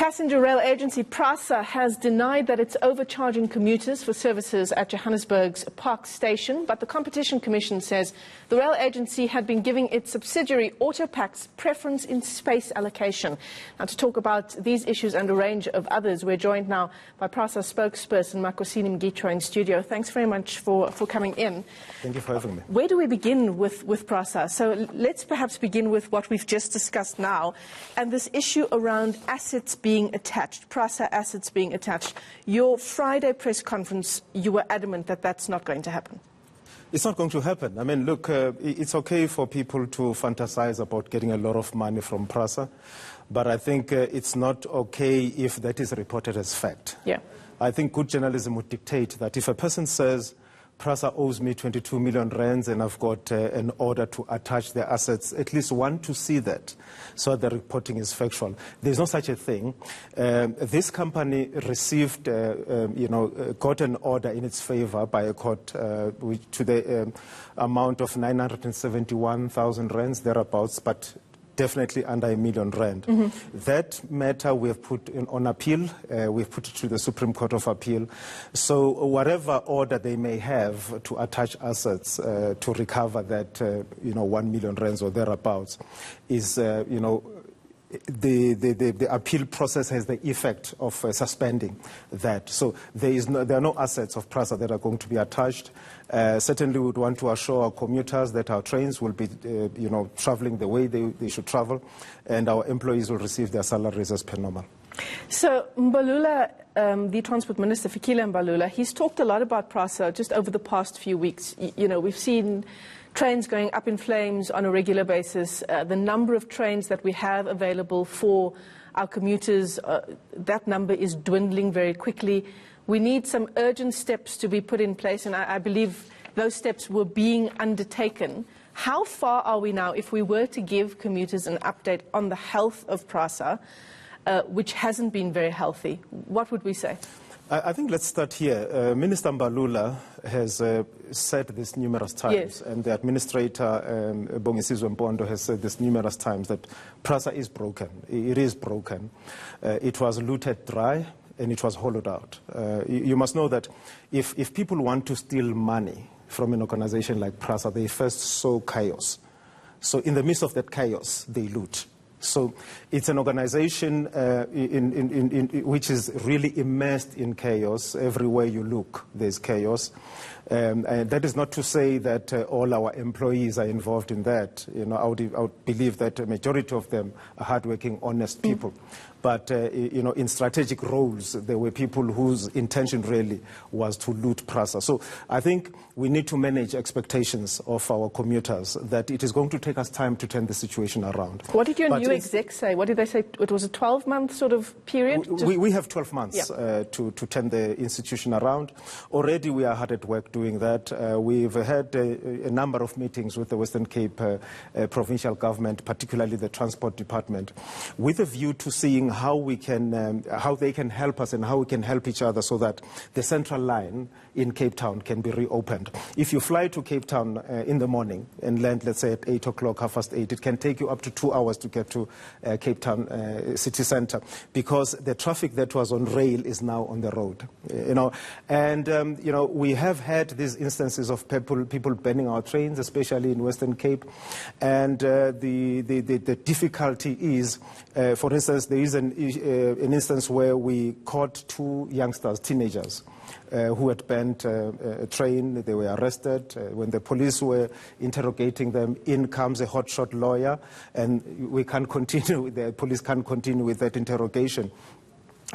Passenger Rail Agency Prasa has denied that it's overcharging commuters for services at Johannesburg's Park Station, but the Competition Commission says the rail agency had been giving its subsidiary Autopax preference in space allocation. Now, to talk about these issues and a range of others, we're joined now by Prasa spokesperson Makosini Mgitwa in studio. Thanks very much for coming in. Thank you for having me. Where do we begin with Prasa? So let's perhaps begin with what we've just discussed now, and this issue around assets being attached, Prasa assets being attached. Your Friday press conference, you were adamant that that's not going to happen. It's not going to happen. I mean, look, it's okay for people to fantasize about getting a lot of money from Prasa, but I think it's not okay if that is reported as fact. Yeah. I think good journalism would dictate that if a person says, Prasa owes me 22 million rands and I've got an order to attach their assets, at least one to see that, so the reporting is factual. There's no such a thing. This company received, got an order in its favor by a court to the amount of 971,000 rands, thereabouts, but definitely under R1 million. That matter we have put on appeal. We've put it to the Supreme Court of Appeal. So whatever order they may have to attach assets to recover that, 1 million rands or thereabouts, is, the appeal process has the effect of suspending that. So there are no assets of Prasa that are going to be attached. Certainly we would want to assure our commuters that our trains will be, traveling the way they should travel, and our employees will receive their salaries as per normal. So Mbalula, the Transport Minister, Fikile Mbalula, he's talked a lot about Prasa just over the past few weeks. We've seen trains going up in flames on a regular basis. The number of trains that we have available for our commuters, that number is dwindling very quickly. We need some urgent steps to be put in place, and I believe those steps were being undertaken. How far are we now if we were to give commuters an update on the health of Prasa, which hasn't been very healthy? What would we say? I think let's start here. Minister Mbalula has said this numerous times, yes, and the administrator, Bongisizwe Mpondo, has said this numerous times, that Prasa is broken. It is broken. It was looted dry and it was hollowed out. You must know that if people want to steal money from an organization like Prasa, they first sow chaos. So in the midst of that chaos, they loot. So it's an organization which is really immersed in chaos. Everywhere you look, there's chaos. And that is not to say that all our employees are involved in that. I would believe that a majority of them are hardworking, honest people. But, in strategic roles, there were people whose intention really was to loot Prasa. So I think we need to manage expectations of our commuters, that it is going to take us time to turn the situation around. What did your new exec say? What did they say? It was a 12-month sort of period? We have 12 months to turn the institution around. Already we are hard at work doing that. We've had a number of meetings with the Western Cape provincial government, particularly the Transport Department, with a view to seeing how we can, how they can help us and how we can help each other, so that the central line in Cape Town can be reopened. If you fly to Cape Town in the morning and land, let's say, at 8 o'clock, 8:30, it can take you up to 2 hours to get to Cape Town city centre, because the traffic that was on rail is now on the road. We have had these instances of people burning our trains, especially in Western Cape, and the difficulty is, for instance, there is an instance where we caught 2 youngsters, teenagers, who had burned a train. They were arrested. When the police were interrogating them, in comes a hotshot lawyer, and we can't continue, the police can't continue with that interrogation.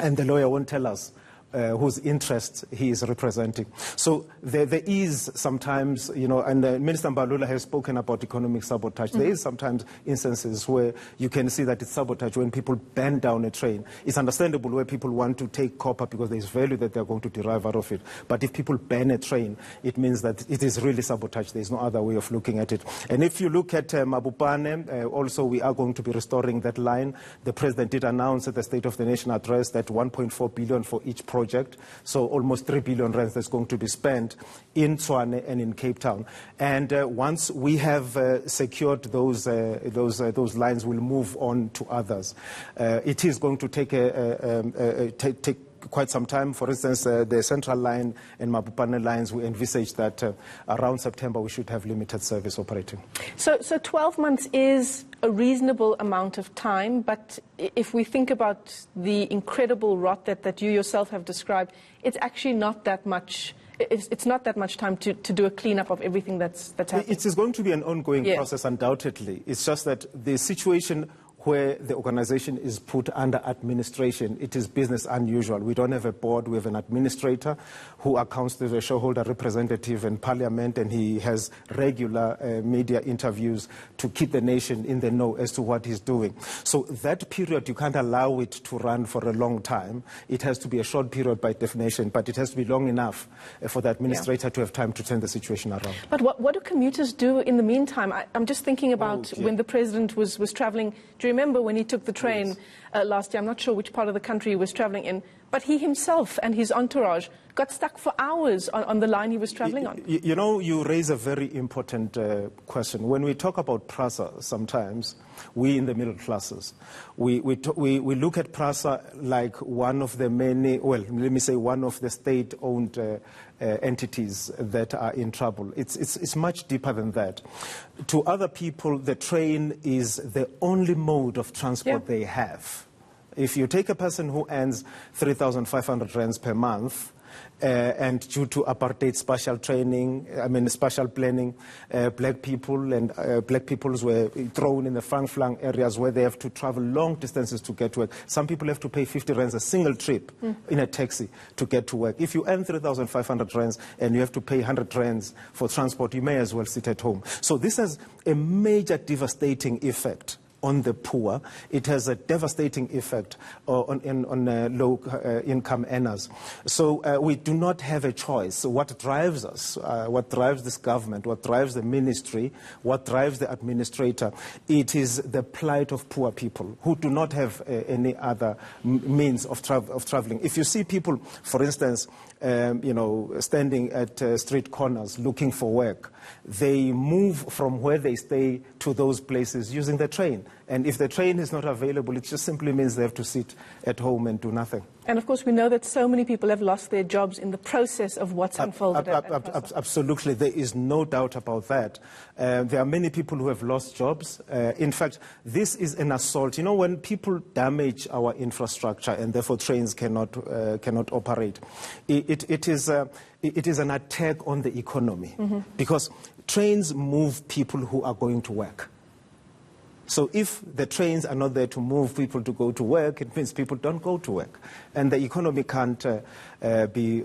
And the lawyer won't tell us whose interests he is representing. So there is sometimes, and Minister Mbalula has spoken about economic sabotage. There is sometimes instances where you can see that it's sabotage when people burn down a train. It's understandable where people want to take copper because there is value that they're going to derive out of it. But if people burn a train, it means that it is really sabotage. There's no other way of looking at it. And if you look at Mabupane, also we are going to be restoring that line. The President did announce at the State of the Nation address that 1.4 billion for each project project. So almost 3 billion rands that's going to be spent in Tshwane and in Cape Town. And once we have secured those lines, we'll move on to others. It is going to take take quite some time. For instance, the Central Line and Mapupane lines, we envisage that around September we should have limited service operating. So 12 months is a reasonable amount of time, but if we think about the incredible rot that you yourself have described, it's actually not that much. It's not that much time to do a cleanup of everything that's happening. It is going to be an ongoing process, undoubtedly. It's just that the situation where the organization is put under administration, it is business unusual. We don't have a board, we have an administrator who accounts to the shareholder representative in parliament, and he has regular media interviews to keep the nation in the know as to what he's doing. So that period, you can't allow it to run for a long time. It has to be a short period by definition, but it has to be long enough for the administrator to have time to turn the situation around. But what do commuters do in the meantime? I'm just thinking about when the president was traveling. Do you remember when he took the train last year? I'm not sure which part of the country he was traveling in, but he himself and his entourage got stuck for hours on the line he was traveling on. You know, you raise a very important question. When we talk about Prasa, sometimes we in the middle classes, we look at Prasa like one of the many, well, let me say one of the state-owned entities that are in trouble. It's much deeper than that. To other people, the train is the only mode of transport they have. If you take a person who earns 3,500 rands per month, and due to apartheid spatial spatial planning, black people and black peoples were thrown in the fang areas where they have to travel long distances to get to work. Some people have to pay 50 rands a single trip in a taxi to get to work. If you earn 3,500 rands and you have to pay 100 rands for transport, you may as well sit at home. So this has a major devastating effect on the poor. It has a devastating effect on low-income earners. So we do not have a choice. So what drives us, what drives this government, what drives the ministry, what drives the administrator, it is the plight of poor people who do not have any other means of traveling. If you see people, for instance, standing at street corners looking for work, they move from where they stay to those places using the train. And if the train is not available, it just simply means they have to sit at home and do nothing. And of course, we know that so many people have lost their jobs in the process of what's unfolded. Absolutely, there is no doubt about that. There are many people who have lost jobs. In fact, this is an assault. You know, when people damage our infrastructure and therefore trains cannot operate, it is an attack on the economy, because trains move people who are going to work. So if the trains are not there to move people to go to work, it means people don't go to work. And the economy can't be,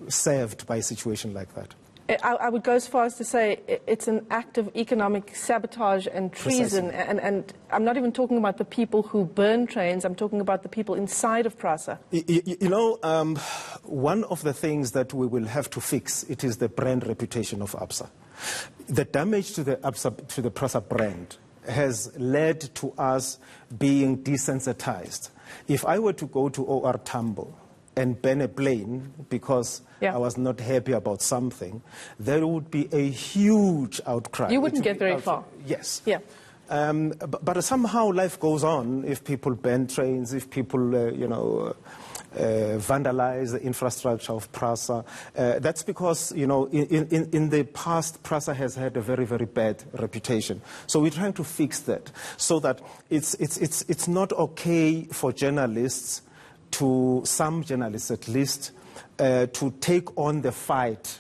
served by a situation like that. I would go as far as to say it's an act of economic sabotage and treason. And I'm not even talking about the people who burn trains. I'm talking about the people inside of Prasa. One of the things that we will have to fix, it is the brand reputation of ABSA. The damage to the Prasa brand has led to us being desensitized. If I were to go to OR Tambo and burn a plane because I was not happy about something, there would be a huge outcry. You wouldn't get very far. Yes. Yeah. But somehow life goes on. If people burn trains, if people, vandalize the infrastructure of Prasa, that's because, in the past, Prasa has had a very, very bad reputation. So we're trying to fix that so that it's not okay for journalists, some journalists at least, to take on the fight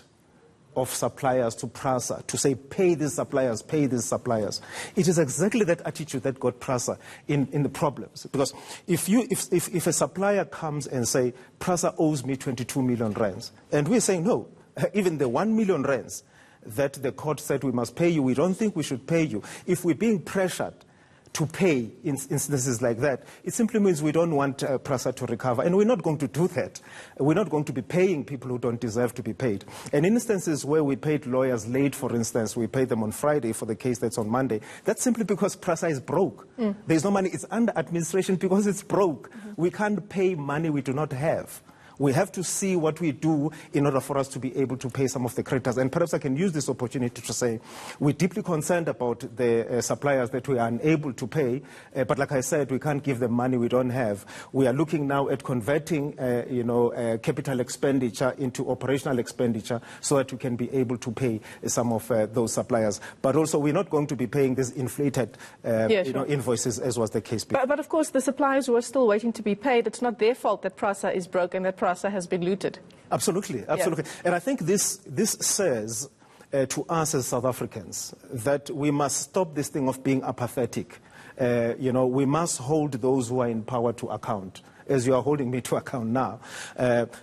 of suppliers to Prasa, to say, pay these suppliers, pay these suppliers. It is exactly that attitude that got Prasa in the problems. Because if a supplier comes and say, Prasa owes me 22 million rands, and we're saying, no, even the 1 million rands that the court said we must pay you, we don't think we should pay you. If we're being pressured to pay in instances like that, it simply means we don't want Prasa to recover. And we're not going to do that. We're not going to be paying people who don't deserve to be paid. And in instances where we paid lawyers late, for instance, we paid them on Friday for the case that's on Monday, that's simply because Prasa is broke. There's no money. It's under administration because it's broke. We can't pay money we do not have. We have to see what we do in order for us to be able to pay some of the creditors. And perhaps I can use this opportunity to say we're deeply concerned about the suppliers that we are unable to pay. But like I said, we can't give them money we don't have. We are looking now at converting, capital expenditure into operational expenditure so that we can be able to pay some of those suppliers. But also, we're not going to be paying these inflated invoices, as was the case before. But of course, the suppliers who are still waiting to be paid, it's not their fault that Prasa is broke and that Prasa has been looted. Absolutely. Yeah. And I think this says to us as South Africans that we must stop this thing of being apathetic. We must hold those who are in power to account, as you are holding me to account now,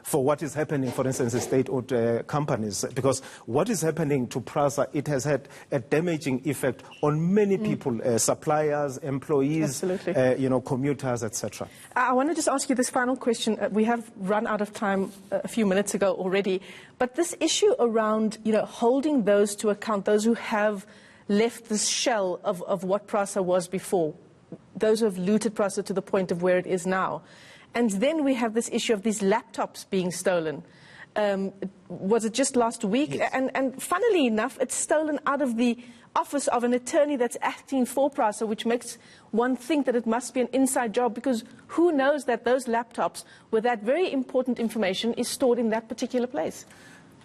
for what is happening, for instance, in state-owned companies. Because what is happening to Prasa, it has had a damaging effect on many people, suppliers, employees, commuters, etc. I want to just ask you this final question. We have run out of time a few minutes ago already. But this issue around, holding those to account, those who have left this shell of what Prasa was before, those who have looted Prasa to the point of where it is now. And then we have this issue of these laptops being stolen. Was it just last week? Yes. And funnily enough, it's stolen out of the office of an attorney that's acting for Prasa, which makes one think that it must be an inside job, because who knows that those laptops with that very important information is stored in that particular place?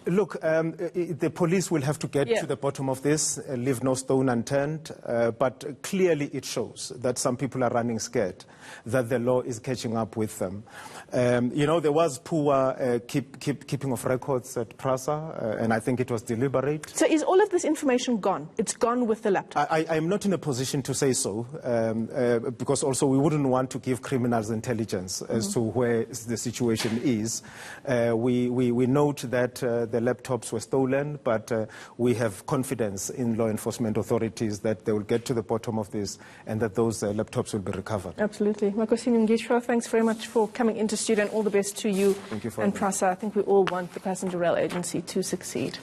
Look, the police will have to get to the bottom of this, leave no stone unturned, but clearly it shows that some people are running scared, that the law is catching up with them. There was poor keeping of records at Prasa, and I think it was deliberate. So is all of this information gone? It's gone with the laptop? I'm not in a position to say so, because also we wouldn't want to give criminals intelligence as to where the situation is. We note that the laptops were stolen, but we have confidence in law enforcement authorities that they will get to the bottom of this and that those laptops will be recovered. Absolutely. Makosini Mngishwa, thanks very much for coming into studio, and all the best to you, Thank you for and Prasa. I think we all want the passenger rail agency to succeed.